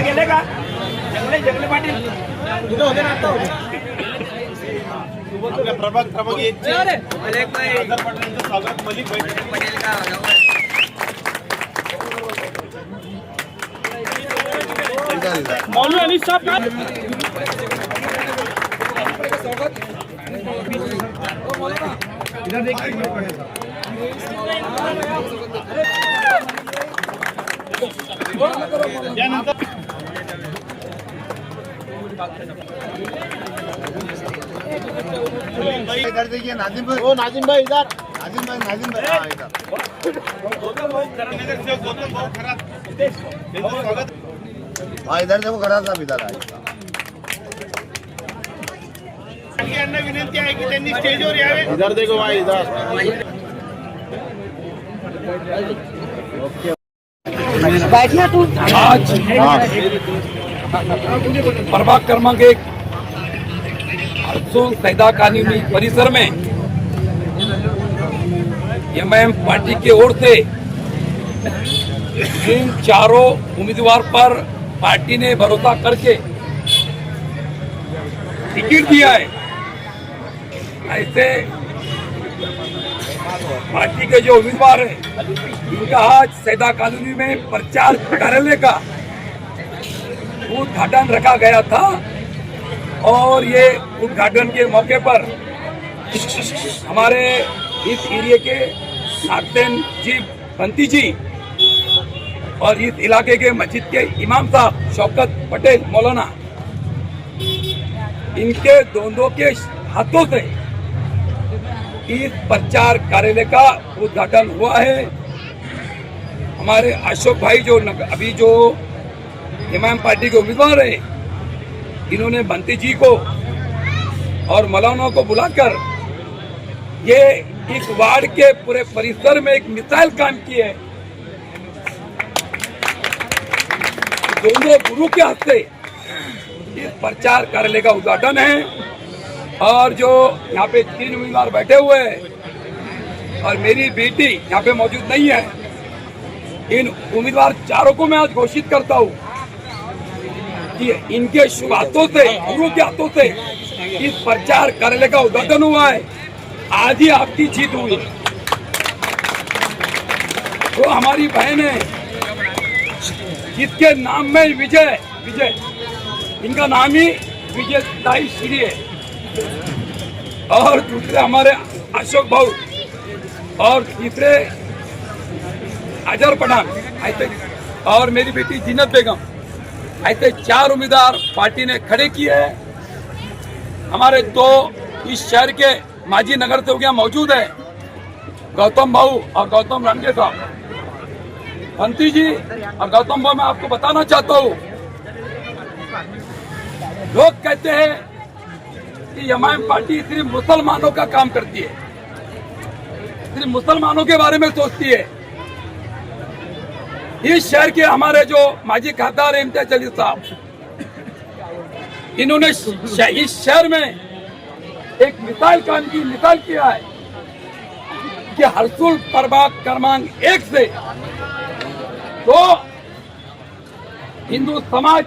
गेले का जंगले पाटील तिथं होते ना आता आपल्या प्रभाग क्रमांक 1 चे आझाद पाटलांचं स्वागत मलिक पटेल का मौलवी अली साहब का इधर देखिए इधर देखिए नाजिम भाई, नाजिम भाई इधर नाजिम भाई हाँ इधर हाँ इधर देखो खरा साहब इधर आए यांना विनंती आहे की त्यांनी स्टेजवर यावे इधर देखो भाई इधर बैठना तू आज प्रभाग क्रमांक 1 हरसूल सैदा कॉलोनी परिसर में एमआईएम पार्टी की ओर से इन चारों उम्मीदवार पर पार्टी ने भरोसा करके टिकट दिया है। ऐसे पार्टी के जो उम्मीदवार है इनका आज सैदा कॉलोनी में प्रचार कार्यालय का उद्घाटन रखा गया था और ये उद्घाटन के मौके पर हमारे इस एरिया के नागसेन जी बंती जी और इस इलाके के मस्जिद के इमाम साहब शौकत पटेल मौलाना इनके दोनों के हाथों से इस प्रचार कार्यालय का उद्घाटन हुआ है। हमारे अशोक भाई जो अभी जो इमाम पार्टी के उम्मीदवार है इन्होंने बंती जी को और मौलाना को बुलाकर ये इस वार्ड के पूरे परिसर में एक मिसाइल काम की है। दोनों गुरु के हस्ते इस प्रचार कार्यालय का उद्घाटन है और जो यहाँ पे 3 उम्मीदवार बैठे हुए हैं और मेरी बेटी यहाँ पे मौजूद नहीं है। इन उम्मीदवार चारों को मैं आज घोषित करता हूँ कि इनके शुभ हाथों से गुरु के हाथों से इस प्रचार कार्यालय का उद्घाटन हुआ है। आज ही आपकी जीत हुई। तो हमारी बहन है जिसके नाम में विजय विजय इनका नाम ही विजय ताई श्री है और दूसरे हमारे अशोक भाऊ और तीसरे अजहर पठान ऐसे और मेरी बेटी जीनत बेगम ऐसे 4 उम्मीदवार पार्टी ने खड़े किए हैं। हमारे 2 इस शहर के माजी नगर सेवक मौजूद है गौतम भाऊ और गौतम रामगे साहब बंती जी और गौतम भाऊ। मैं आपको बताना चाहता हूँ लोग कहते हैं कि एमआईएम पार्टी सिर्फ मुसलमानों का काम करती है, सिर्फ मुसलमानों के बारे में सोचती है। इस शहर के हमारे जो माजी खासदार इम्तियाज अली साहब इन्होंने इस शहर में एक मिसाल काम की मिसाल किया है कि हरसूल प्रभाग क्रमांक 1 से तो हिंदू समाज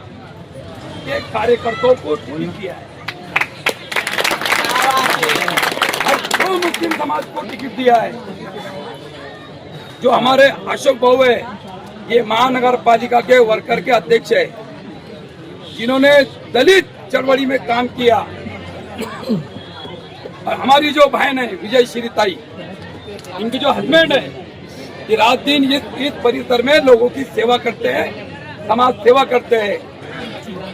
के कार्यकर्ताओं को टिकट दिया है और जो मुस्लिम समाज को टिकट दिया है। जो हमारे अशोक भाऊ है ये महानगर पालिका के वर्कर के अध्यक्ष है जिन्होंने दलित चळवळी में काम किया। और हमारी जो बहन है विजय श्री ताई इनकी जो हस्बैंड है ये रात दिन इस परिसर में लोगों की सेवा करते हैं, समाज सेवा करते हैं।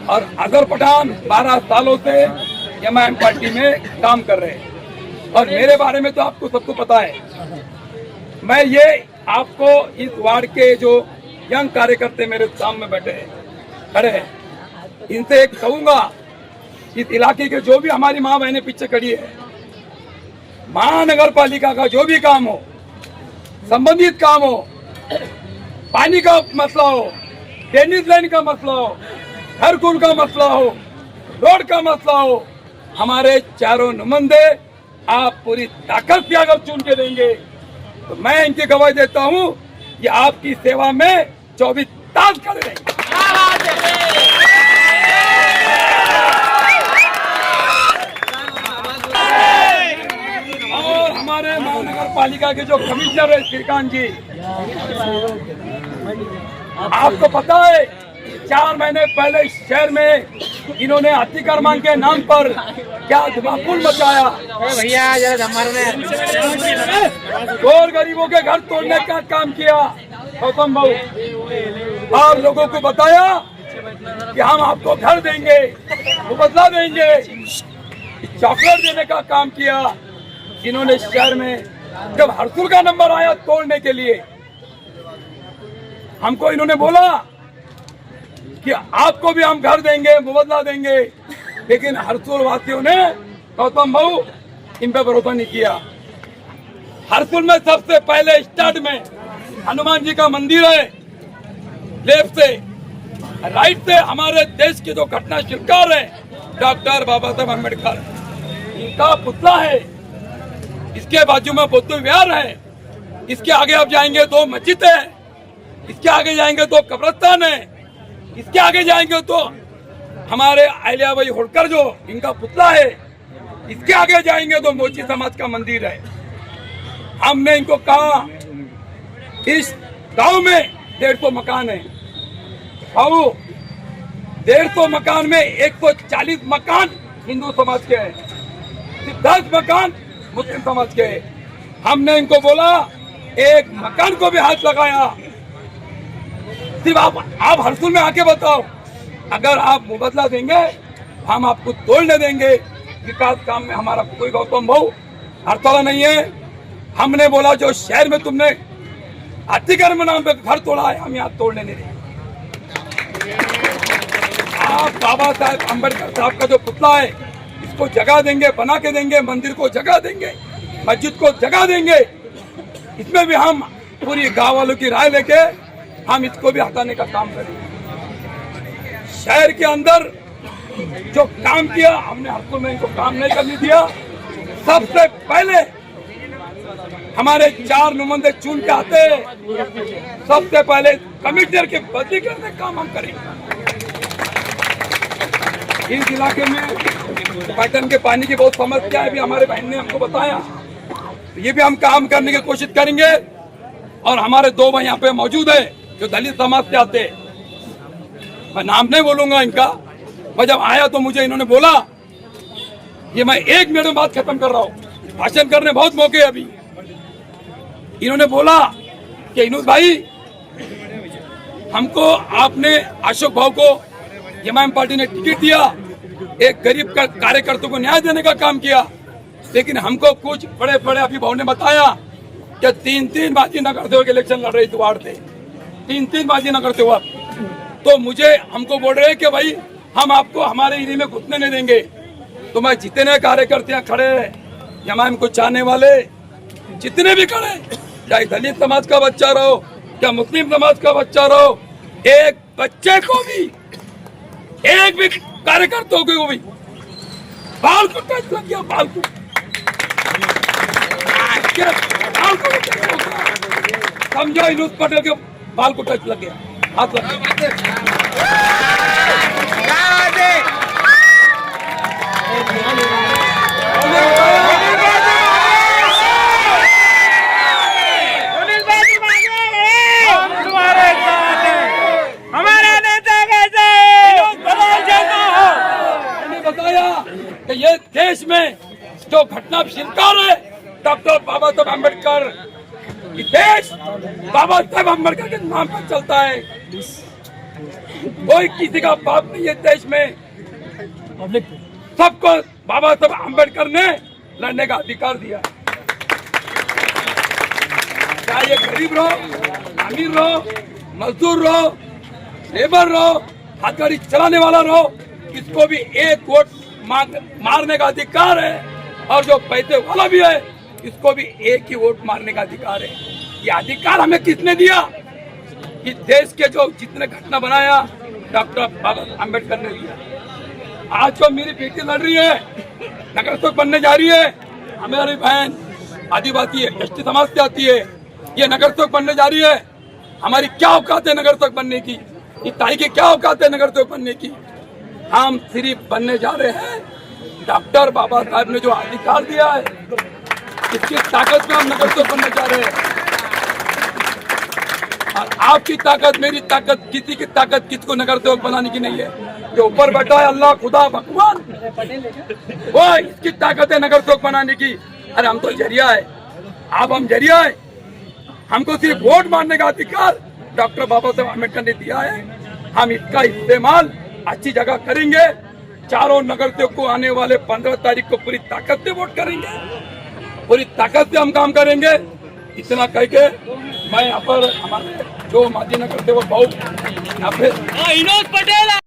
और अजहर पठान 12 सालों से एमआईएम पार्टी में काम कर रहे हैं। और मेरे बारे में तो आपको सबको पता है। मैं ये आपको इस वार्ड के जो यंग कार्यकर्ता मेरे सामने बैठे हैं खड़े हैं इनसे एक कहूंगा इस इलाके के जो भी हमारी माँ बहनें पीछे खड़ी है महानगर पालिका का जो भी काम हो संबंधित काम हो पानी का मसला हो टेनिस लाइन का मसला हो घर कुल का मसला हो रोड का मसला हो हमारे चारों नुमाइंदे आप पूरी ताकत से अगर चुन के देंगे तो मैं इनकी गवाही देता हूँ कि आपकी सेवा में 24 तास खड़े रहेंगे। और हमारे महानगर पालिका के जो कमिश्नर है श्रीकांत जी, आपको पता है 4 महीने पहले इस शहर में इन्होंने अतिक्रमण के नाम पर क्या धमाकुल मचाया। भैया जरा हमारे और गरीबों के घर तोड़ने का काम किया गौतम भाऊ, और लोगों को बताया कि हम आपको घर देंगे, मुबदला देंगे, चॉकलेट देने का काम किया इन्होंने शहर में। जब हरसुल का नंबर आया तोड़ने के लिए, हमको इन्होंने बोला कि आपको भी हम घर देंगे, मुबदला देंगे, लेकिन हरसुल वासियों ने गौतम भाऊ इन पे भरोसा नहीं किया। हरसुल में सबसे पहले स्टार्ट में हनुमान जी का मंदिर है, लेफ्ट से राइट से हमारे देश के जो घटना शिल्पकार है डॉक्टर बाबा साहब अम्बेडकर, इनका पुतला है। इसके बाजू में बुद्ध विहार है, इसके आगे आप जाएंगे तो मस्जिद है, इसके आगे जाएंगे तो कब्रिस्तान है, इसके आगे जाएंगे तो हमारे अहिल्याबाई होलकर जो इनका पुतला है, इसके आगे जाएंगे तो मोची समाज का मंदिर है। हमने इनको कहा इस गांव में 150 मकान है, और 150 मकान में 140 मकान हिंदू समाज के हैं, 10 मकान मुस्लिम समाज के हैं। हमने इनको बोला एक मकान को भी हाथ लगाया, सिर्फ आप हरसुल में आके बताओ, अगर आप मुबदला देंगे हम आपको तोड़ने देंगे। विकास काम में हमारा कोई गौतम भाऊ हड़ताल नहीं है। हमने बोला जो शहर में तुमने अतिक्रमण नाम पे घर तोड़ा है, हम यहाँ तोड़ने नहीं देंगे। आप बाबा साहेब अम्बेडकर साहब का जो पुतला है इसको जगह देंगे, बना के देंगे, मंदिर को जगह देंगे, मस्जिद को जगह देंगे। इसमें भी हम पूरी गांव वालों की राय लेके हम इसको भी हटाने का काम करेंगे। शहर के अंदर जो काम किया हमने हरसुल में इनको काम नहीं करने दिया। सबसे पहले हमारे 4 नुमाइंदे चुन के आते हैं, सबसे पहले कमिश्नर के बदली करने का काम हम करेंगे। इस इलाके में पैटर्न के पानी की बहुत समस्या है, भी हमारे बहन ने हमको बताया, ये भी हम काम करने की कोशिश करेंगे। और हमारे 2 भाई यहाँ पे मौजूद है जो दलित समाज से आते हैं, मैं नाम नहीं बोलूंगा इनका। मैं जब आया तो मुझे इन्होंने बोला, ये मैं 1 मिनट में बात खत्म कर रहा हूँ, भाषण करने बहुत मौके अभी। इन्होंने बोला कि इनूस भाई हमको आपने अशोक भाव को एमआईएम पार्टी ने टिकट दिया, एक गरीब का कार्यकर्ता को न्याय देने का काम किया, लेकिन हमको कुछ बड़े बड़े अभी भाव ने बताया कि 3 बाजी न करते हुए इलेक्शन लड़ रही थी वार्ड से, 3 बाजी न करते हुआ। तो मुझे हमको बोल रहे हैं कि भाई हम आपको हमारे एरिया में घुसने नहीं देंगे। तो मैं जितने कार्यकर्ता खड़े एमआईएम को चाहने वाले जितने भी खड़े, चाहे दलित समाज का बच्चा रहो या मुस्लिम समाज का बच्चा रहो, एक बच्चे को भी, एक भी कार्यकर्ता को भी बाल को टच लग गया, बाल को समझो इनूस पटेल के बाल को टच लग गया, हाथ लग गया। ये देश में जो घटना शिल्पकार है डॉक्टर बाबा साहब अम्बेडकर, देश बाबा साहब अम्बेडकर के नाम पर चलता है। कोई किसी का बाप नहीं है देश में, सबको बाबा साहब अम्बेडकर ने लड़ने का अधिकार दिया। चाहे गरीब रहो, अमीर रहो, मजदूर रहो, लेबर रहो, हाथ गाड़ी चलाने वाला रहो, इसको भी एक वोट मारने का अधिकार है। और जो पैसे वाला भी है इसको भी एक ही वोट मारने का अधिकार है। ये अधिकार हमें किसने दिया? कि देश के जो जितने घटना बनाया डॉक्टर बाबा अम्बेडकर ने दिया। आज जो मेरी बेटी लड़ रही है, नगर सेवक बनने जा रही है, हमारी बहन आदिवासी है, एसटी समाज से आती है, ये नगर सेवक बनने जा रही है। हमारी क्या औकात है नगर सेवक बनने की? ये ताई की क्या औकात है नगर सेवक बनने की? हम सिर्फ बनने जा रहे हैं डॉक्टर बाबा साहब ने जो अधिकार दिया है, इसकी ताकत में हम नगर सेवक बनने जा रहे हैं। और आपकी ताकत, मेरी ताकत, किसी की ताकत किसको नगर सेवक बनाने की नहीं है। जो ऊपर बैठा है अल्लाह, खुदा, भगवान, वो इसकी ताकत है नगर सेवक बनाने की। अरे हम तो जरिया है, आप हम जरिया है। हमको सिर्फ वोट मारने का अधिकार डॉक्टर बाबा साहब अम्बेडकर ने दिया है। हम इसका इस्तेमाल अच्छी जगह करेंगे। चारों नगर सेवक को आने वाले 15 तारीख को पूरी ताकत से वोट करेंगे, पूरी ताकत से हम काम करेंगे। इतना कह के मैं यहाँ पर हमारे जो माजी नगर सेवक भाऊ यहाँ पे विनोद पटेल